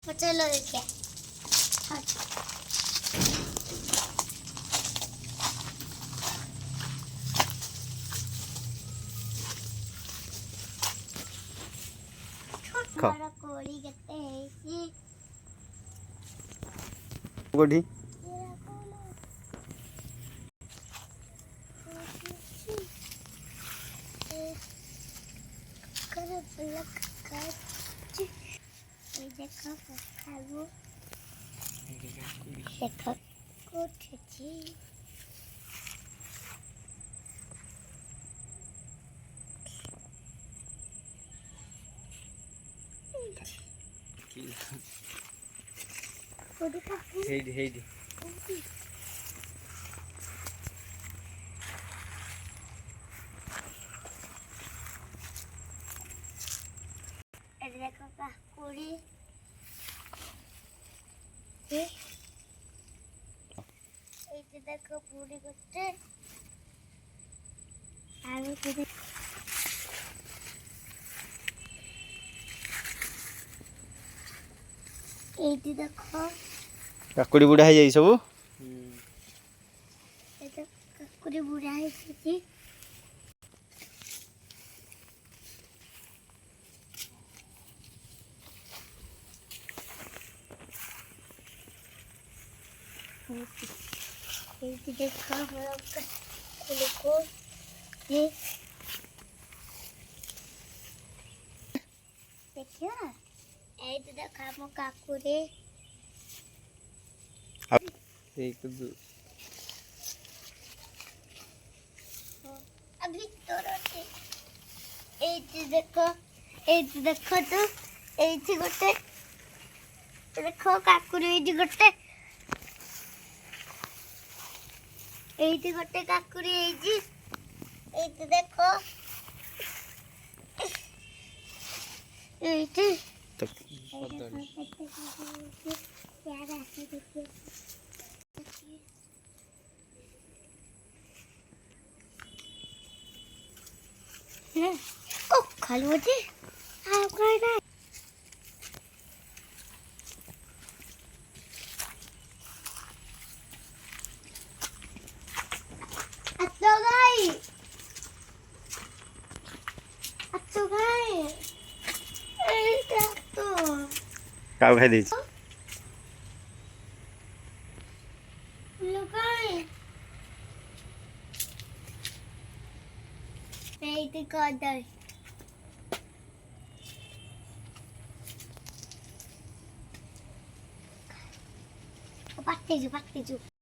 चलो देखिए हमारा कोड़ी कहते हैं कि कोड़ी देखो खाबो देखो कोठी कोड़ी का हेडी देखो का कोड़ी देखो पूरी करते आगे एटी देखो काकुड़ी बुढ़ा है जाई सब एटा काकुड़ी बुढ़ा है छी एटी देखो हम को ये देखियो एटी देखो हम काकुड़ी एक दो अभी तो रोटी एटी देखो तो एटी गोटे देखो काकुड़ी एटी गोटे एटी गोटे काकुड़ी एटी एटी देखो एटी यार ऐसे देखिए ओ खालो जी आओ कर रहा अच्छो गाई ए तो काउ खाई दे लुकाई पेट कर दे पट्टी जो